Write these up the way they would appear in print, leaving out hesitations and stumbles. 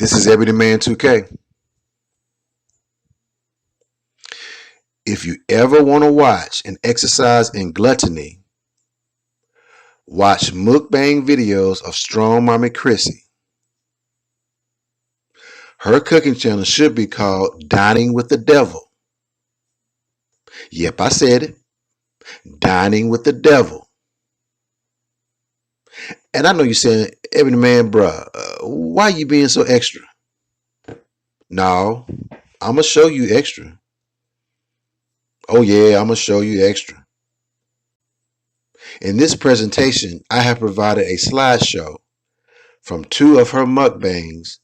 This is Everyday Man 2K. If you ever want to watch an exercise in gluttony, watch mukbang videos of Strong Mommy CHRISSY. Her cooking channel should be called Dining with the Devil. Yep, I said it. Dining with the Devil. And I know you're saying, Everyday Man, bruh, why you being so extra? No, I'm going to show you extra. Oh yeah, I'm going to show you extra. In this presentation, I have provided a slideshow from 2 of her mukbangs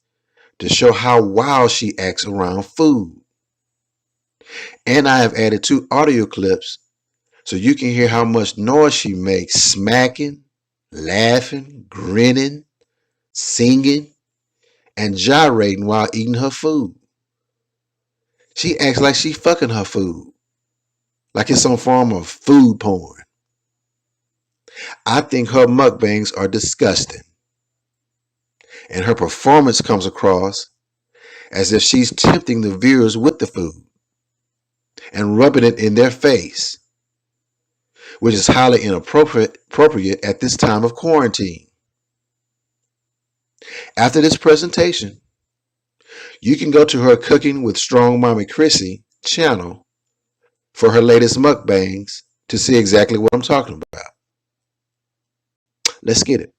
to show how wild she acts around food. And I have added 2 audio clips so you can hear how much noise she makes smacking, laughing, grinning, singing, and gyrating while eating her food. She acts like she fucking her food, like it's some form of food porn. I think her mukbangs are disgusting, and her performance comes across as if she's tempting the viewers with the food and rubbing it in their face, which is highly inappropriate at this time of quarantine. After this presentation, you can go to her Cooking with Strong Mommy CHRISSY channel for her latest mukbangs to see exactly what I'm talking about. Let's get it.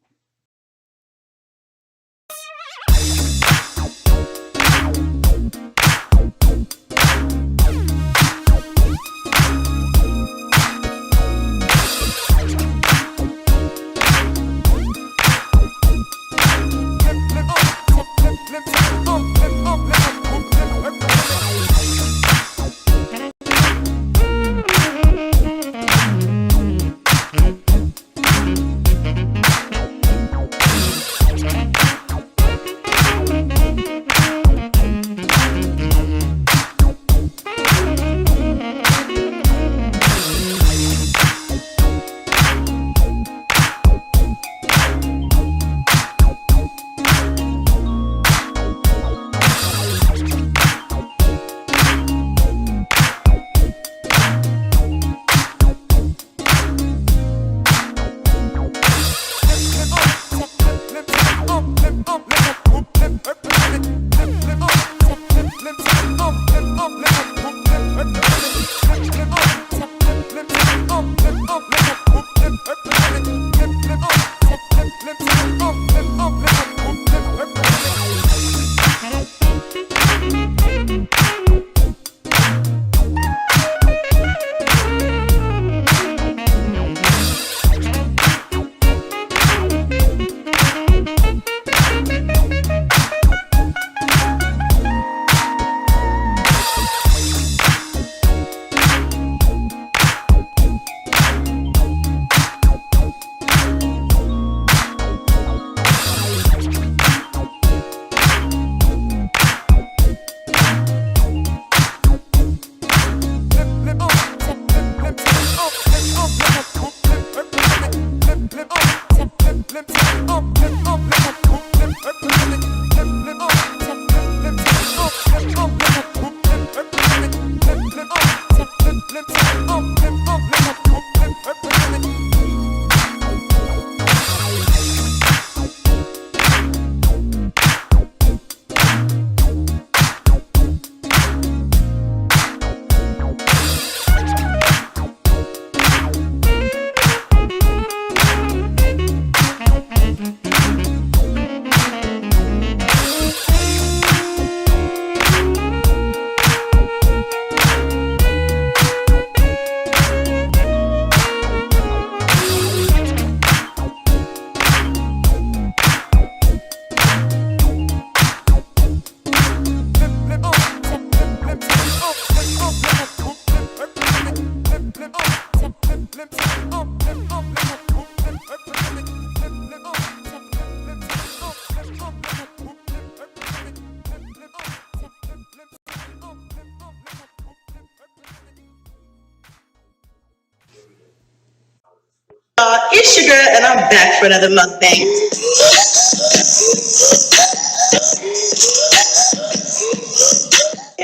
It's your girl, and I'm back for another mukbang.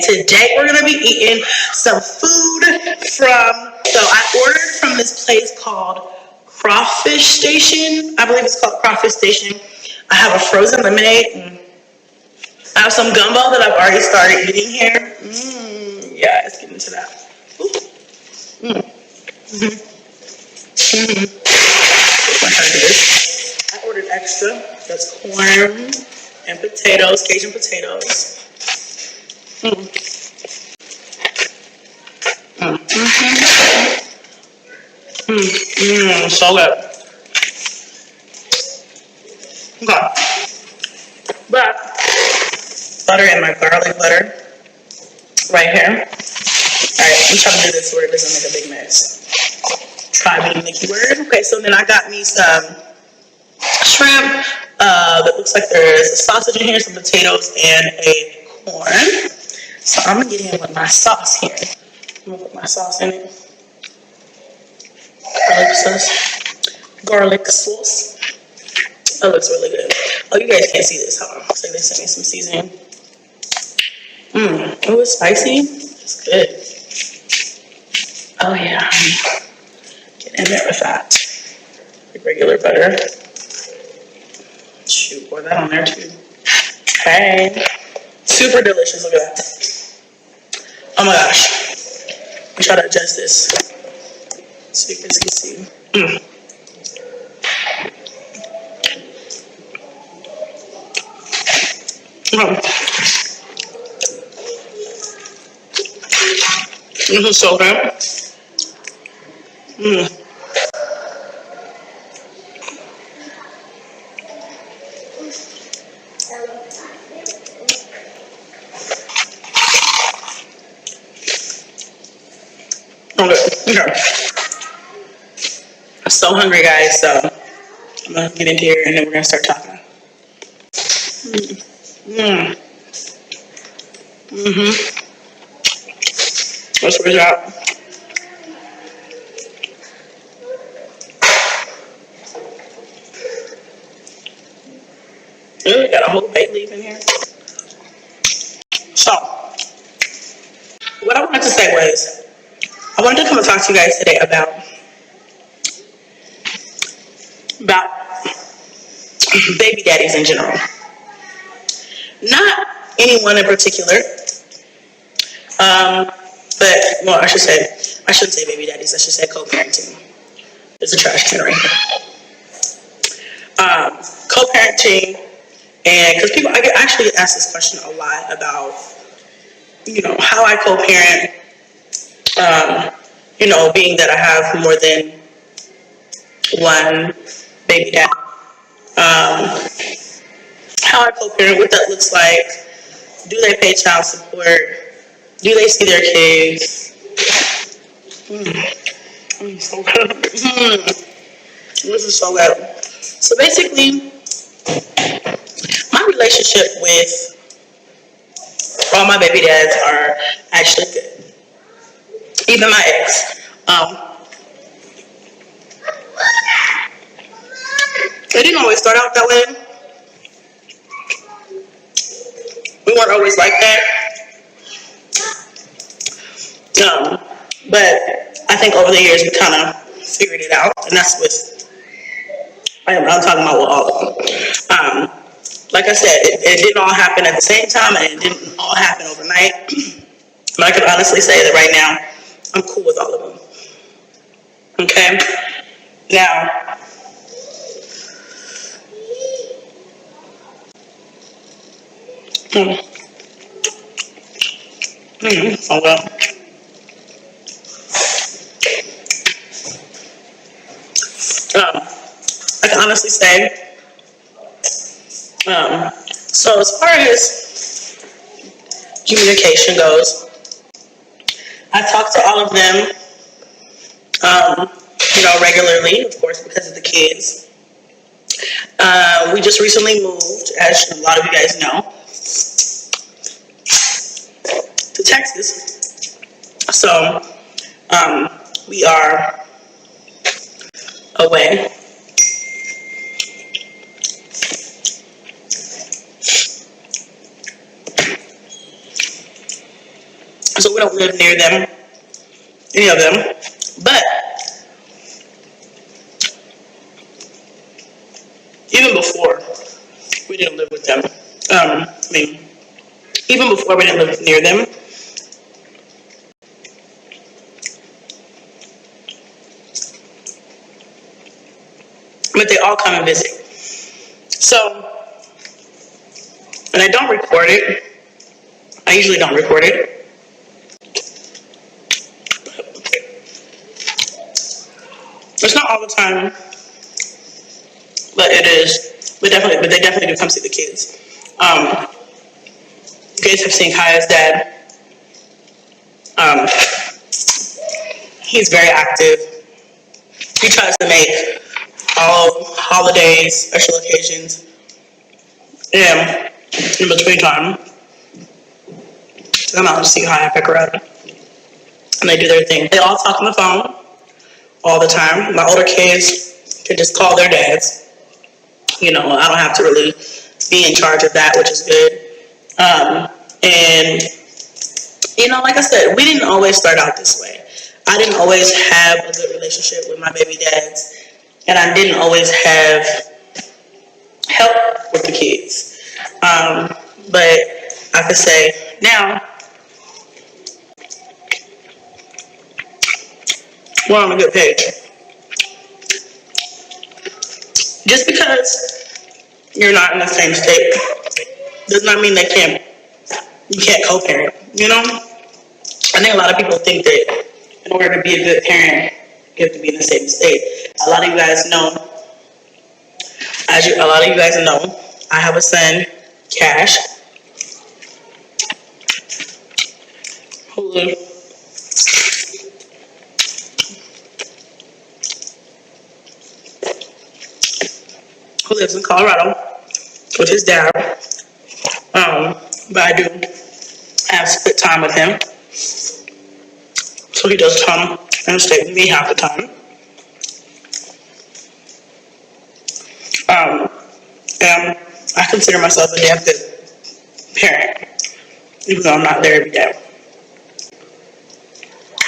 Today we're gonna be eating some food so I ordered from this place called Crawfish Station. I believe it's called Crawfish Station. I have a frozen lemonade. I have some gumbo that I've already started eating here. Yeah, let's get into that. I ordered extra. That's corn and potatoes, Cajun potatoes. So good. Okay. But butter and my garlic butter right here. Alright, I'm trying to do this where it doesn't make a big mess. Try being Mickey word. Okay, so then I got me some shrimp. That looks like there's a sausage in here, some potatoes, and a corn. So I'm gonna get in with my sauce here. I'm gonna put my sauce in it. Garlic sauce. That looks really good. Oh, you guys can't see this. Hold on. Looks like they sent me some seasoning. Oh, it's spicy. It's good. Oh yeah. Get in there with that. Like regular butter. Shoot, pour that on there too. Hey. Super delicious. Look at that. Oh my gosh. Let me try to adjust this so you guys can see. This is so good. Okay. I'm so hungry, guys, so I'm gonna get into here and then we're gonna start talking. Let's switch out. Really got a whole bay leaf in here. So, what I wanted to say was, I wanted to come and talk to you guys today about baby daddies in general. Not anyone in particular, but, well, I shouldn't say baby daddies, I should say co-parenting. There's a trash can right here. Co-parenting, and because people, I actually get asked this question a lot about, how I co-parent, being that I have more than one baby dad. How I co-parent, what that looks like. Do they pay child support? Do they see their kids? So good. This is so good. So basically, my relationship with all my baby dads are actually good. Even my ex. It didn't always start out that way. We weren't always like that. But I think over the years we kind of figured it out, and that's I'm talking about with all of them. Like I said, it didn't all happen at the same time, and it didn't all happen overnight. But I can honestly say that right now, I'm cool with all of them. Okay? Now, oh well. I can honestly say, so as far as communication goes, I talk to all of them, regularly, of course, because of the kids. We just recently moved, as a lot of you guys know, to Texas. So, we are away. we don't live near them, any of them. But even before we didn't live with them, even before we didn't live near them, but they all come and visit. So, and I don't record it. I usually don't record it. It's not all the time, but it is. But they definitely do come see the kids. Kids have seen Kaya's dad. He's very active. He tries to make all holidays, special occasions, and in between time, to come out and see Kaya and pick her up. And they do their thing. They all talk on the phone all the time. My older kids can just call their dads. I don't have to really be in charge of that, which is good. And, like I said, we didn't always start out this way. I didn't always have a good relationship with my baby dads. And I didn't always have help with the kids. But I could say now, we're on a good page. Just because you're not in the same state does not mean you can't co-parent, I think a lot of people think that in order to be a good parent, you have to be in the same state. A lot of you guys know, I have a son, Cash, who lives in Colorado with his dad. But I do have split time with him. So he does come and stay with me half the time. And I consider myself a damn good parent, even though I'm not there every day.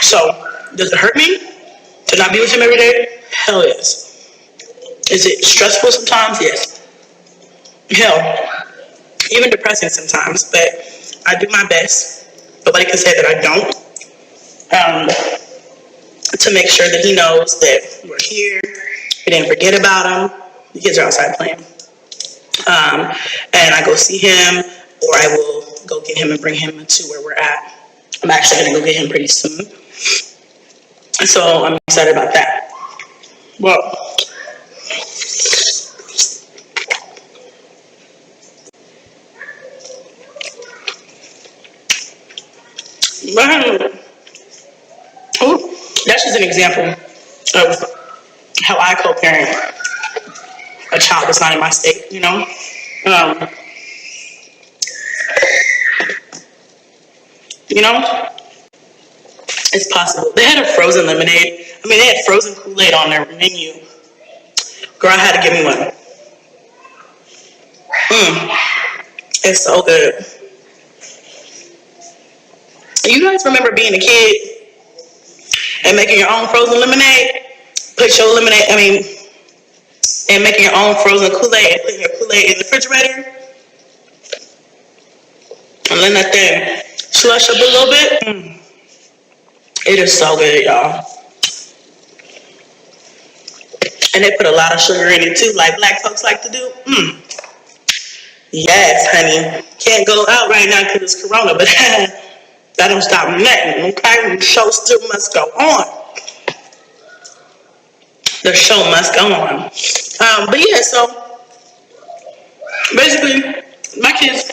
So, does it hurt me to not be with him every day? Hell yes. Is it stressful sometimes? Yes. Hell, even depressing sometimes, but I do my best. Nobody can say that I don't. To make sure that he knows that we're here. We didn't forget about him. The kids are outside playing. And I go see him, or I will go get him and bring him to where we're at. I'm actually going to go get him pretty soon. So I'm excited about that. Well, that's just an example of how I co-parent a child that's not in my state, it's possible. They had a frozen lemonade. They had frozen Kool-Aid on their menu. Girl, I had to give me one. It's so good. You guys remember being a kid and making your own frozen lemonade? And making your own frozen Kool-Aid and putting your Kool-Aid in the refrigerator and letting that thing slush up a little bit. It is so good, y'all. And they put a lot of sugar in it too, like black folks like to do. Yes, honey. Can't go out right now because it's Corona, but that don't stop nothing, okay? The show still must go on. The show must go on. But yeah, so basically, my kids,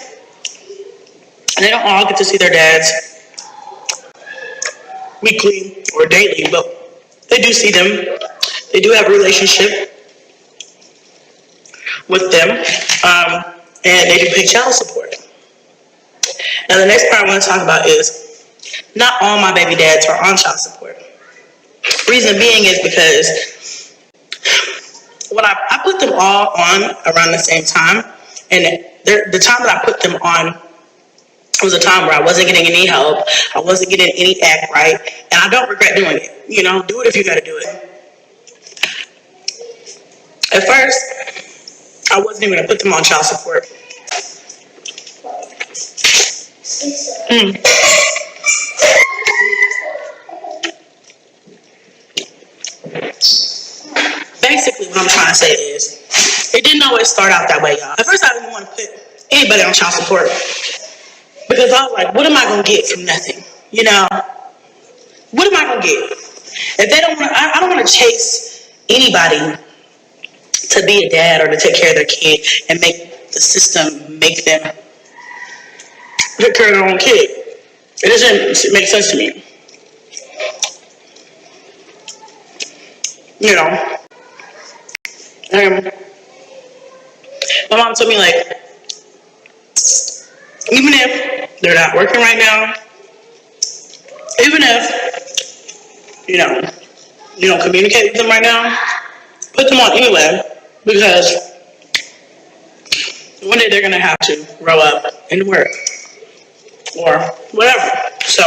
they don't all get to see their dads weekly or daily, but they do see them. They do have a relationship with them, and they do pay child support. Now, the next part I want to talk about is not all my baby dads are on child support. Reason being is because when I put them all on around the same time, and the time that I put them on It was a time where I wasn't getting any help. I wasn't getting any act right. And I don't regret doing it. You know, do it if you got to do it. At first, I wasn't even going to put them on child support. Basically, what I'm trying to say is, it didn't always start out that way, y'all. At first, I didn't want to put anybody on child support because I was like, what am I going to get from nothing? You know, what am I going to get? If they don't want to, I don't want to chase anybody to be a dad or to take care of their kid and make the system make them take care of their own kid. It doesn't make sense to me. You know, my mom told me, like, even if they're not working right now, even if, you know, you don't communicate with them right now, put them on anyway, because one day they're going to have to grow up and work or whatever. So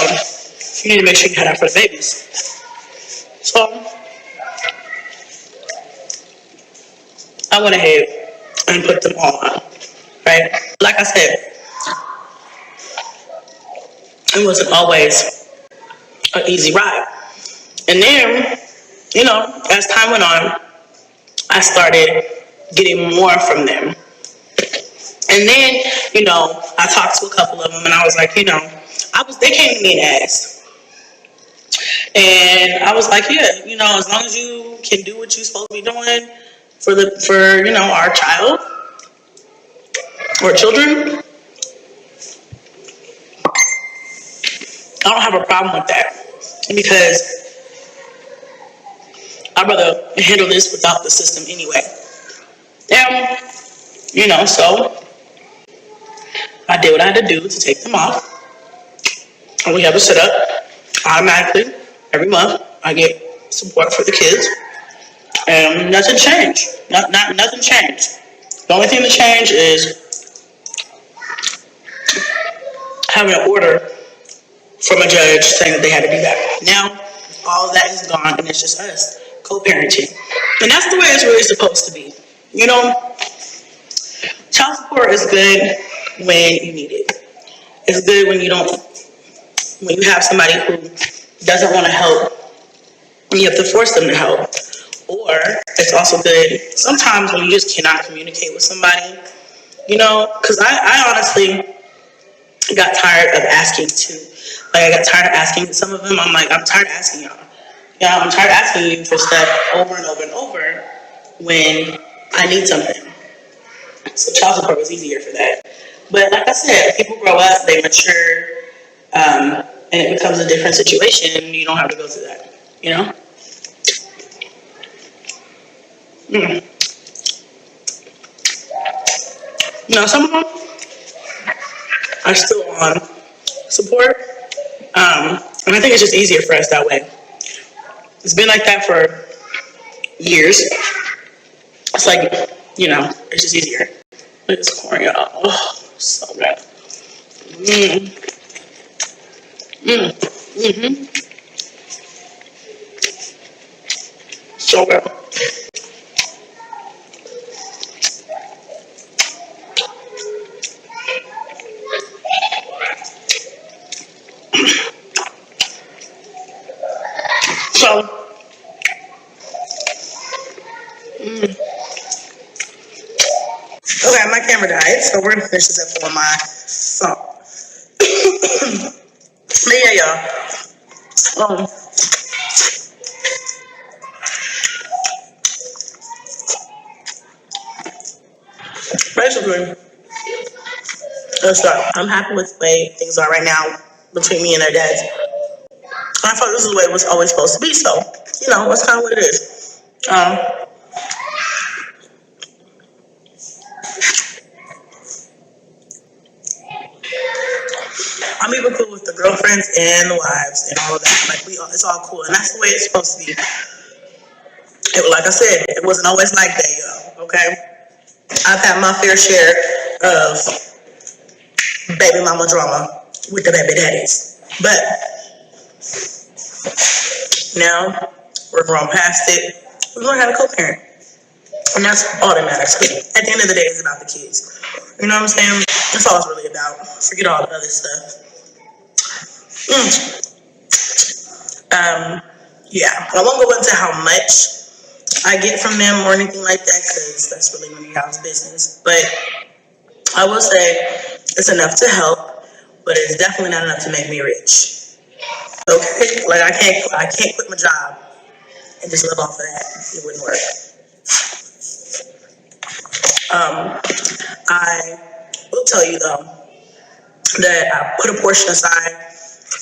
you need to make sure you head out for the babies. So I went ahead and put them all on, right? Like I said, it wasn't always an easy ride. And then, you know, as time went on, I started getting more from them. And then, you know, I talked to a couple of them and I was like, you know, they came to me and asked. And I was like, yeah, you know, as long as you can do what you're supposed to be doing for you know, our child or children, I don't have a problem with that. Because I'd rather handle this without the system anyway. And, you know, so I did what I had to do to take them off. And we have it set up automatically every month. I get support for the kids. And nothing changed. Nothing changed. The only thing that changed is having an order from a judge saying that they had to do that. Now, all of that is gone and it's just us co-parenting. And that's the way it's really supposed to be. You know, child support is good when you need it. It's good when you have somebody who doesn't want to help and you have to force them to help. Or it's also good sometimes when you just cannot communicate with somebody, you know, because I honestly got tired of asking too. Like, I got tired of asking some of them. I'm like, I'm tired of asking y'all. Yeah, I'm tired of asking you for stuff over and over and over when I need something. So child support was easier for that. But like I said, people grow up, they mature, and it becomes a different situation. You don't have to go through that, you know? Now, some of them are still on support, and I think it's just easier for us that way. It's been like that for years. It's like, you know, it's just easier. Look at this corn, y'all. Oh, so good. So good. So, okay, my camera died, so we're gonna finish this up on my phone. But yeah, y'all. Basically, I'm happy with the way things are right now between me and their dads. I thought this is the way it was always supposed to be, so, you know, that's kind of what it is. I'm even cool with the girlfriends and the wives and all of that. Like, it's all cool, and that's the way it's supposed to be. Like I said, it wasn't always like that, y'all, okay? I've had my fair share of baby mama drama. with the baby daddies. But now we're grown past it. We learn how to co-parent. And that's all that matters. At the end of the day, it's about the kids. You know what I'm saying? That's all it's really about. Forget all the other stuff. Yeah, I won't go into how much I get from them or anything like that, because that's really none of y'all's business. But I will say it's enough to help, but it's definitely not enough to make me rich. Okay, like I can't quit my job and just live off of that. It wouldn't work. I will tell you though that I put a portion aside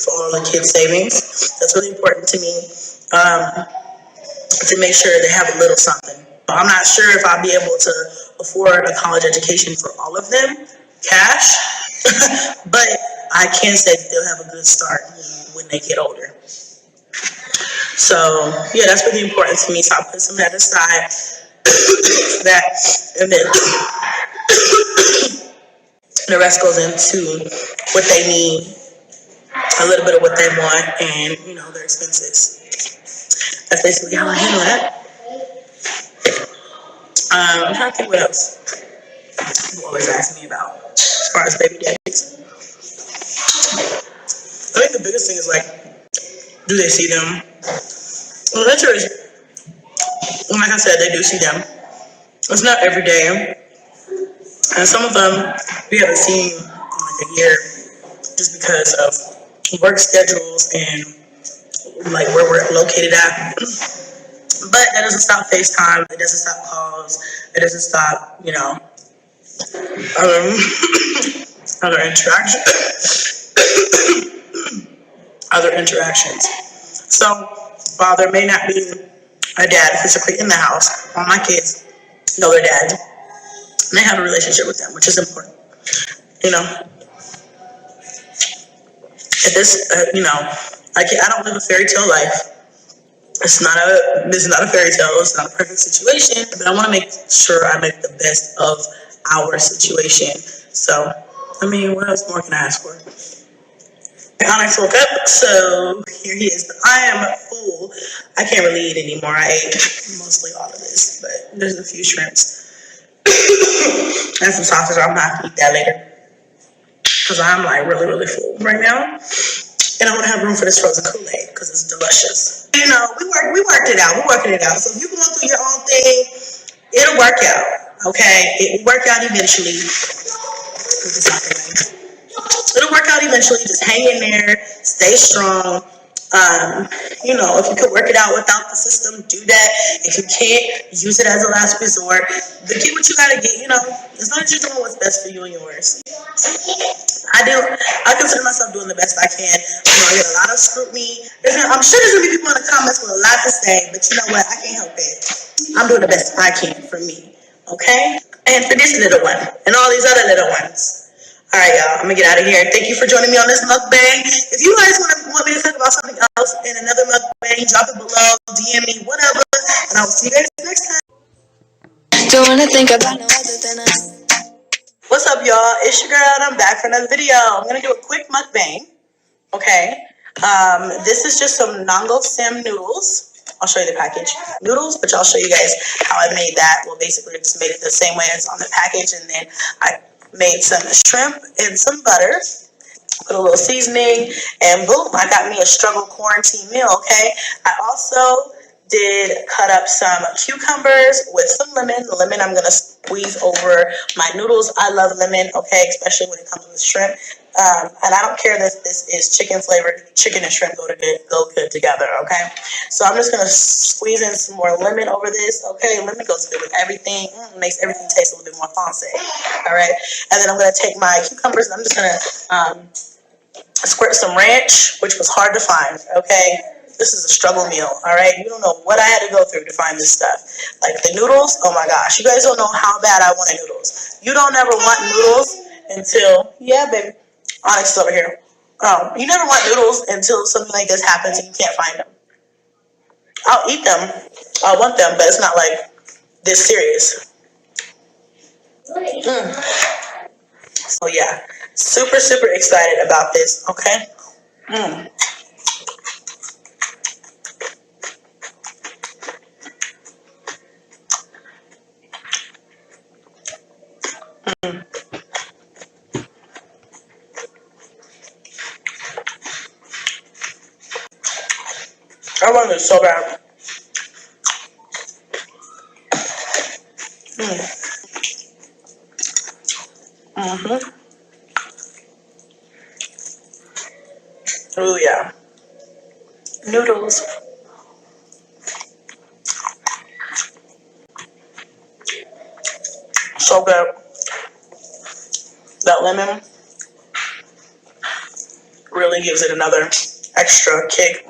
for all the kids' savings. That's really important to me, to make sure they have a little something. I'm not sure if I'll be able to afford a college education for all of them, cash, but I can say that they'll have a good start when they get older. So yeah, that's really important to me. So I put some of that aside for that, and then the rest goes into what they need, a little bit of what they want, and their expenses. That's basically how I handle that. I'm trying to think what else you always ask me about as far as baby daddies. I think the biggest thing is like, do they see them? Well, the answer is, like I said, they do see them. It's not every day, and some of them we haven't seen in like a year, just because of work schedules and like where we're located at. But that doesn't stop FaceTime. It doesn't stop calls. It doesn't stop, other interactions. Other interactions. So while there may not be a dad physically in the house, all my kids know their dad. And they have a relationship with them, which is important. At this, I don't live a fairy tale life. This is not a fairy tale. It's not a perfect situation, but I want to make sure I make the best of our situation. So, what else more can I ask for? Onyx woke up, so here he is. I am full. I can't really eat anymore. I ate mostly all of this, but there's a few shrimps and some sausage. I'm not gonna eat that later because I'm like really, really full right now. And I want to have room for this frozen Kool-Aid because it's delicious. We worked it out. We're working it out. So if you're going through your own thing, it'll work out. Okay? It will work out eventually. It'll work out eventually. Just hang in there. Stay strong. If you could work it out without the system, do that. If you can't, use it as a last resort. But get what you gotta get, as long as you're doing what's best for you and yours. I consider myself doing the best I can. I get a lot of scrutiny. I'm sure there's gonna be people in the comments with a lot to say, but you know what? I can't help it. I'm doing the best I can for me. Okay? And for this little one and all these other little ones. All right, y'all. I'm gonna get out of here. Thank you for joining me on this mukbang. If you guys want me to talk about something else in another mukbang, drop it below, DM me, whatever, and I will see you guys next time. Don't wanna think about no other than us. What's up, y'all? It's your girl, and I'm back for another video. I'm gonna do a quick mukbang. Okay. This is just some Nango Sim noodles. I'll show you the package. Noodles, but I'll show you guys how I made that. Well, basically, I just made it the same way as on the package, and then I made some shrimp and some butter. Put a little seasoning, and boom, I got me a struggle quarantine meal, okay? I also did cut up some cucumbers with some lemon. The lemon I'm gonna squeeze over my noodles. I love lemon, okay, especially when it comes with shrimp. And I don't care that this is chicken flavored. Chicken and shrimp go good together, okay? So I'm just gonna squeeze in some more lemon over this, okay? Lemon goes good with everything. Makes everything taste a little bit more fancy, all right? And then I'm gonna take my cucumbers and I'm just gonna squirt some ranch, which was hard to find, okay? This is a struggle meal, all right? You don't know what I had to go through to find this stuff. Like the noodles, oh my gosh. You guys don't know how bad I wanted noodles. You don't ever want noodles until, yeah, baby. Onyx is over here. You never want noodles until something like this happens and you can't find them. I'll eat them. I want them, but it's not like this serious. So yeah, Super, super excited about this, okay? I want this so bad. Oh yeah. Noodles. So good. That lemon really gives it another extra kick.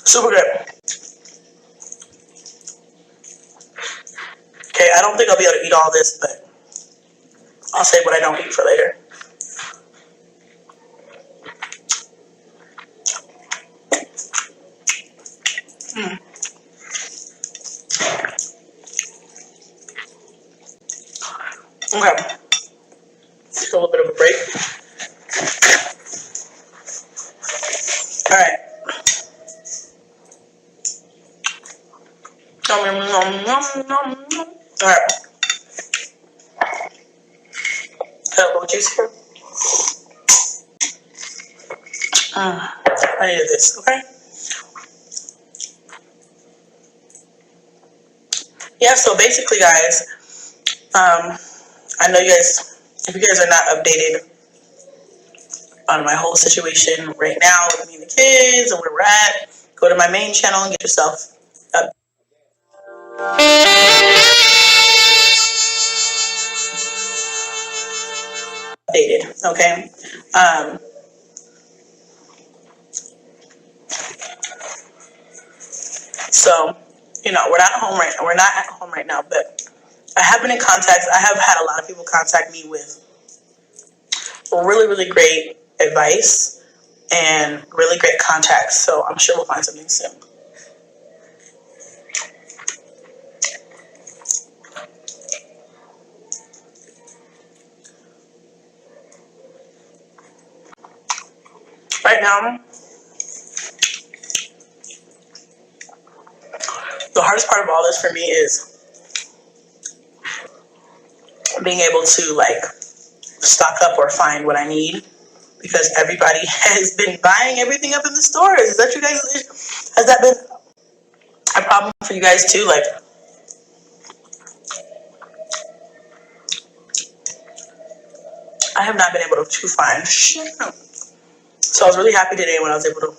Super good. Okay, I don't think I'll be able to eat all this, but I'll save what I don't eat for later. Okay. Take a little bit of a break. All right. All right. Got a little juice here. I needed this, okay? Yeah, so basically, guys, I know you guys, if you guys are not updated on my whole situation right now with me and the kids and where we're at, go to my main channel and get yourself updated, okay? So, you know, we're not at home right now, but I have been in contact. I have had a lot of people contact me with really, really great advice and really great contacts. So I'm sure we'll find something soon. Right now, the hardest part of all this for me is being able to like stock up or find what I need, because everybody has been buying everything up in the stores. Is that you guys? Has that been a problem for you guys too? Like, I have not been able to find shit. So I was really happy today when I was able to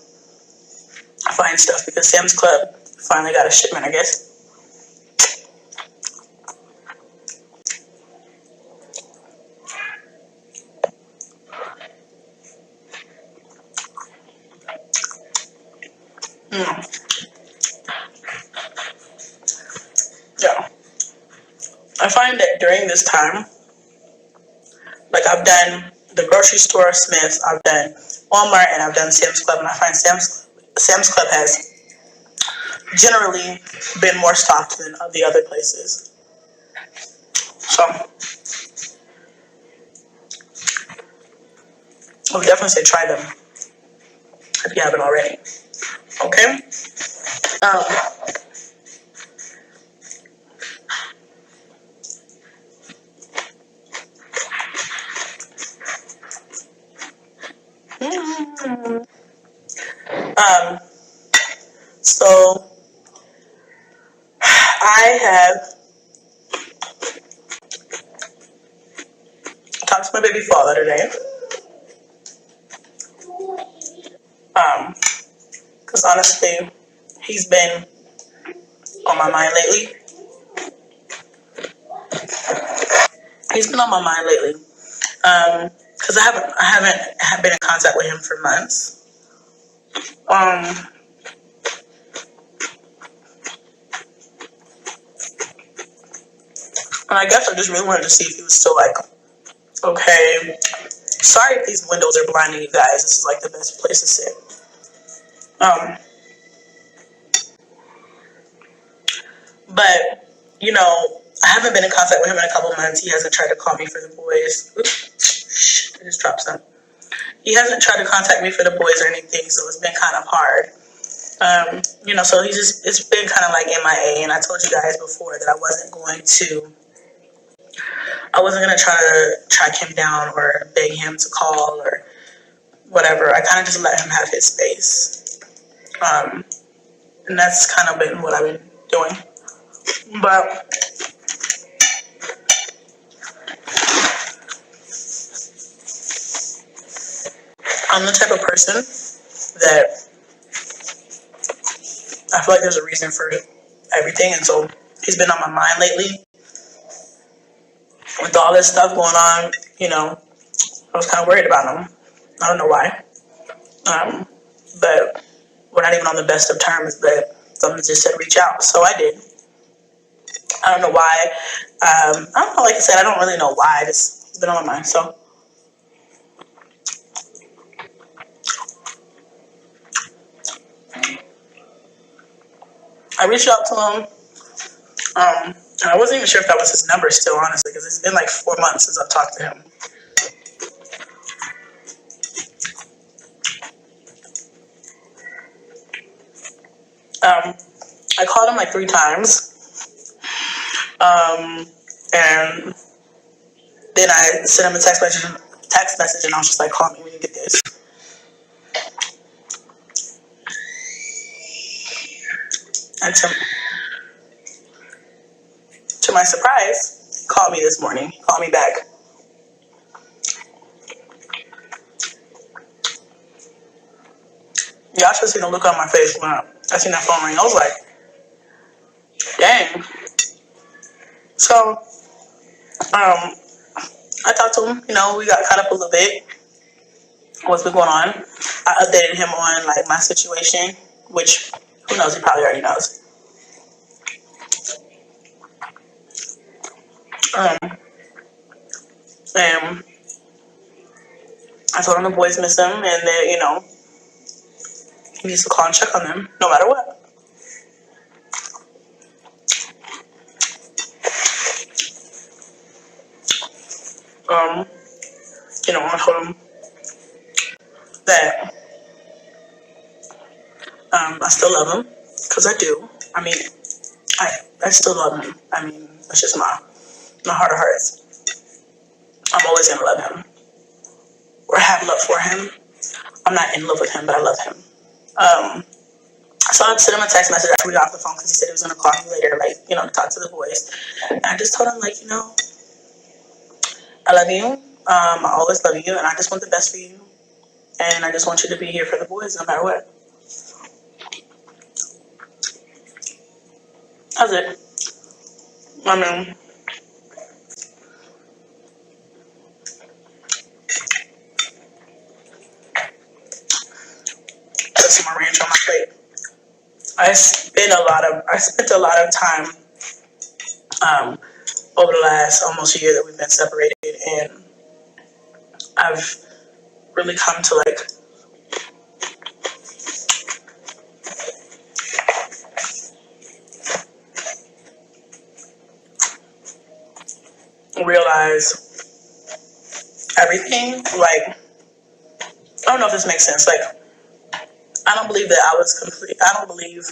find stuff, because Sam's Club finally got a shipment, I guess. Yeah. I find that during this time, like I've done the grocery store, Smith's, I've done Walmart, and I've done Sam's Club, and I find Sam's Club has generally been more stocked than the other places. So I would definitely say try them if you haven't already. Okay. Um, so I have talked to my baby father today. Because honestly, he's been on my mind lately. Because I haven't been in contact with him for months. And I guess I just really wanted to see if he was still like okay. Sorry if these windows are blinding you guys. This is like the best place to sit. And But, you know, I haven't been in contact with him in a couple months. He hasn't tried to call me for the boys. Oops, I just dropped some. He hasn't tried to contact me for the boys or anything, so it's been kind of hard. You know, so it's been kind of like MIA, and I told you guys before that I wasn't going to try to track him down or beg him to call or whatever. I kind of just let him have his space. And that's kind of been what I've been doing. But I'm the type of person that I feel like there's a reason for everything, and so he's been on my mind lately. With all this stuff going on, you know, I was kind of worried about him. I don't know why. But we're not even on the best of terms, but someone just said reach out. So I did. I don't know why. I don't know, like I said, I don't really know why. It's been on my mind. So I reached out to him. And I wasn't even sure if that was his number still, honestly, because it's been like 4 months since I've talked to him. I called him like 3 times. And then I sent him a text message, and I was just like, call me when you get this. And to my surprise, he called me this morning. He called me back. Y'all should see the look on my face when I seen that phone ring. I was like, dang. So, I talked to him. You know, we got caught up a little bit. What's been going on? I updated him on like my situation, which who knows? He probably already knows. And I told him the boys miss him, and that you know he needs to call and check on them, no matter what. You know, I told him that I still love him because I do. I mean, I still love him. I mean, that's just my heart of hearts. I'm always gonna love him or have love for him. I'm not in love with him, but I love him. So I sent him a text message after we got off the phone because he said he was gonna call me later, like you know, to talk to the boys. And I just told him like, you know, I love you. I always love you, and I just want the best for you. And I just want you to be here for the boys, no matter what. That's it. I mean, put some more ranch on my plate. I spent a lot of time over the last almost year that we've been separated, and I've really come to like realize everything. Like, I don't know if this makes sense. Like, I don't believe that I was complete. I don't believe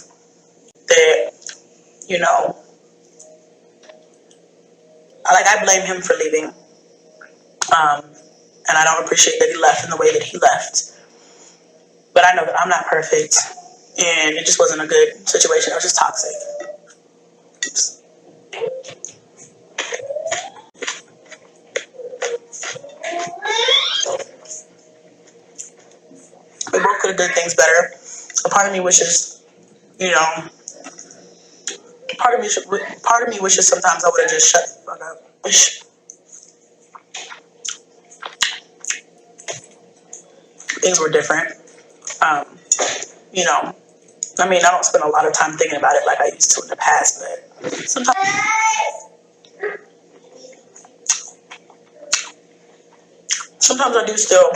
that, you know, I blame him for leaving. And I don't appreciate that he left in the way that he left. But I know that I'm not perfect. And it just wasn't a good situation. It was just toxic. Oops. We both could have done things better. A part of me wishes, you know, part of me wishes sometimes I would have just shut the fuck up. Wish things were different. You know, I mean, I don't spend a lot of time thinking about it like I used to in the past, but sometimes I do still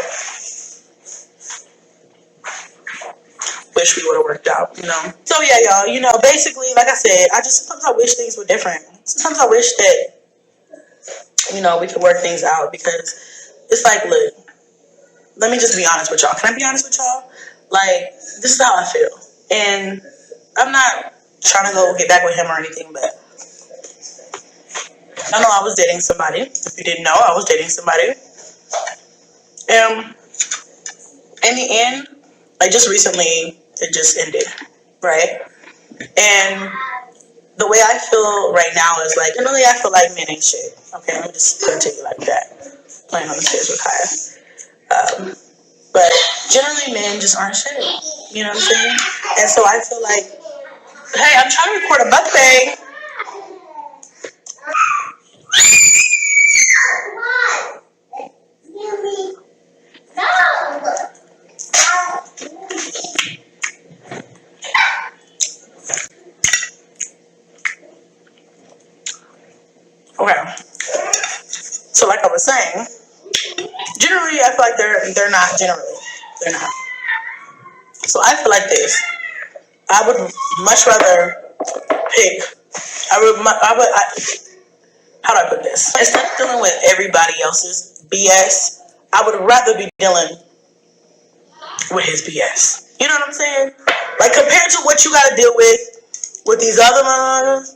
wish wish we would have worked out, you know. So yeah, y'all, you know, basically, like I said, sometimes I wish things were different. Sometimes I wish that, you know, we could work things out, because it's like, look, let me just be honest with y'all. Can I be honest with y'all? Like, this is how I feel. And I'm not trying to go get back with him or anything, but I know I was dating somebody. If you didn't know, I was dating somebody. In the end, like just recently, it just ended, right? And the way I feel right now is like, generally I feel like men ain't shit. Okay, let me just continue like that. Playing on the stairs with Kaya. But generally men just aren't shit. You know what I'm saying? And so I feel like, hey, I'm trying to record a mukbang. Okay. So like I was saying, generally I feel like they're not generally. They're not. So I feel like this. I would much rather pick. How do I put this? Instead of dealing with everybody else's BS, I would rather be dealing with his BS. You know what I'm saying? Like, compared to what you got to deal with these other motherfuckers,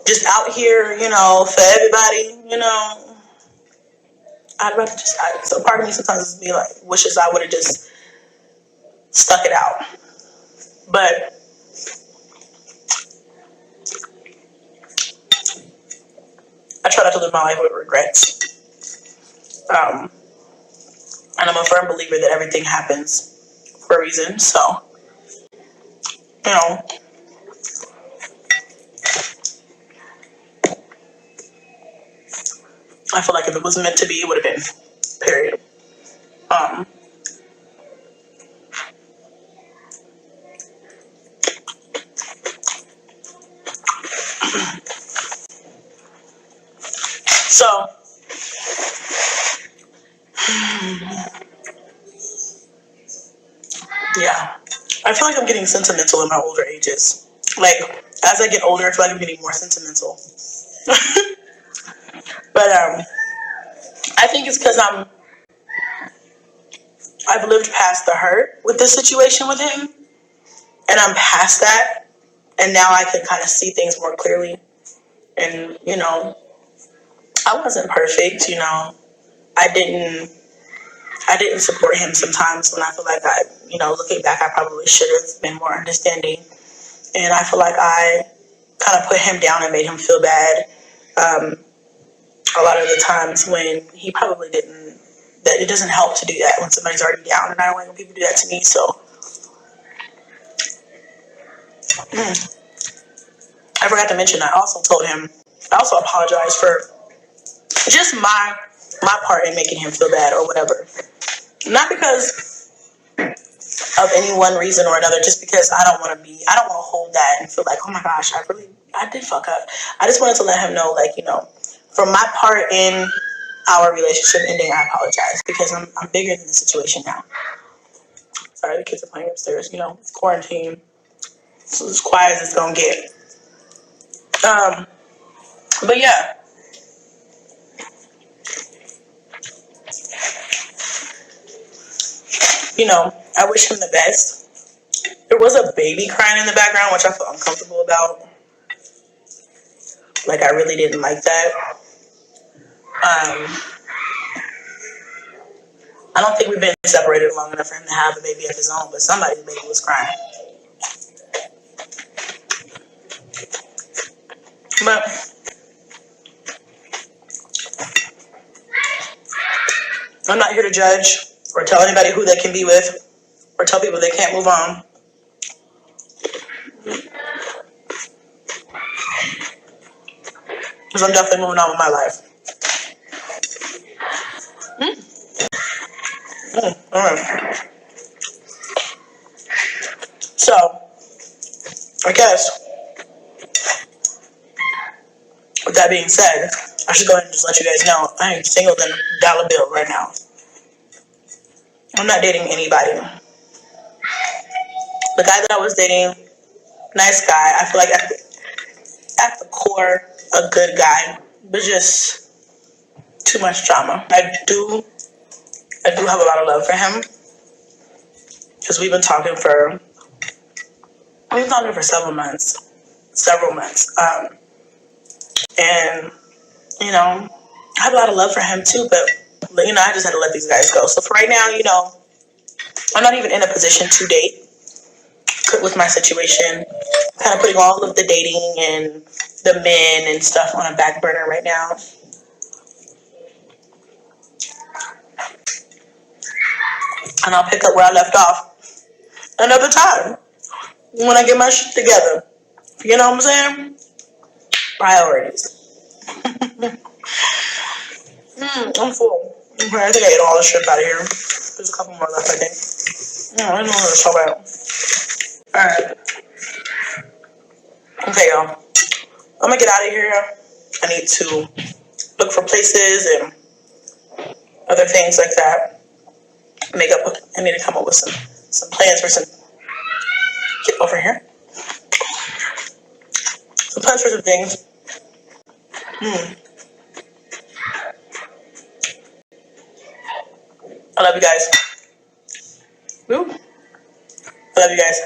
just out here, you know, for everybody, you know, I'd rather just. So part of me sometimes be like, wishes I would have just stuck it out. But I try not to live my life with regrets. And I'm a firm believer that everything happens for a reason. So, you know, I feel like if it was meant to be, it would have been. Period. Um, so, yeah. I feel like I'm getting sentimental in my older ages. Like, as I get older, I feel like I'm getting more sentimental. But I think it's because I've lived past the hurt with this situation with him, and I'm past that, and now I can kind of see things more clearly. And you know, I wasn't perfect. You know, I didn't I didn't support him sometimes when I feel like you know, looking back, I probably should have been more understanding. And I feel like I kind of put him down and made him feel bad. A lot of the times when he probably didn't, that it doesn't help to do that when somebody's already down, and I don't like when people do that to me. So I forgot to mention, I also told him, I also apologized for just my part in making him feel bad or whatever. Not because of any one reason or another, just because I don't want to hold that and feel like, oh my gosh, I did fuck up. I just wanted to let him know, like, you know, from my part in our relationship ending, I apologize, because I'm bigger than the situation now. Sorry, the kids are playing upstairs. You know, it's quarantine, so as quiet as it's gonna get. But yeah, you know, I wish him the best. There was a baby crying in the background, which I felt uncomfortable about. Like, I really didn't like that. I don't think we've been separated long enough for him to have a baby of his own, but somebody's baby was crying. But I'm not here to judge or tell anybody who they can be with or tell people they can't move on. Because I'm definitely moving on with my life. All right. So, I guess, with that being said, I should go ahead and just let you guys know I ain't single than a dollar bill right now. I'm not dating anybody. The guy that I was dating, nice guy. I feel like at the core, a good guy, but just too much drama. I do have a lot of love for him because we've been talking for several months, and I have a lot of love for him too. But I just had to let these guys go. So for right now, I'm not even in a position to date with my situation. Kind of putting all of the dating and the men and stuff on a back burner right now. And I'll pick up where I left off another time when I get my shit together. You know what I'm saying? Priorities. I'm full. Okay, I think I ate all the shrimp out of here. There's a couple more left, I think. I don't know what to talk about. Alright. Okay, y'all. I'm gonna get out of here. I need to look for places and other things like that. I need to come up with some plans for some. Get over here. Some plans for some things. I love you guys. Woo. I love you guys.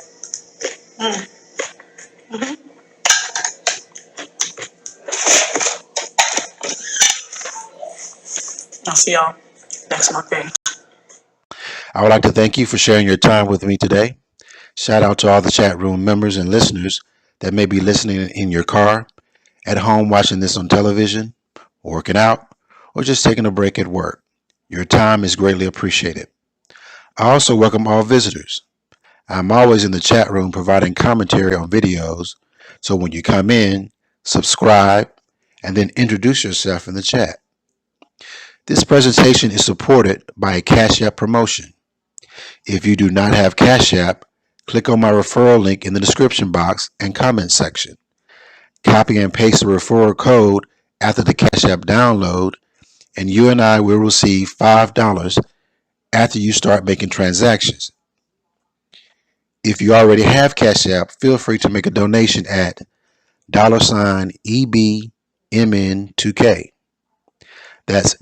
I'll see y'all next month. I would like to thank you for sharing your time with me today. Shout out to all the chat room members and listeners that may be listening in your car, at home watching this on television, working out, or just taking a break at work. Your time is greatly appreciated. I also welcome all visitors. I'm always in the chat room providing commentary on videos, so when you come in, subscribe, and then introduce yourself in the chat. This presentation is supported by a Cash App promotion. If you do not have Cash App, click on my referral link in the description box and comment section. Copy and paste the referral code after the Cash App download, and you and I will receive $5 after you start making transactions. If you already have Cash App, feel free to make a donation at $EBMN2K. That's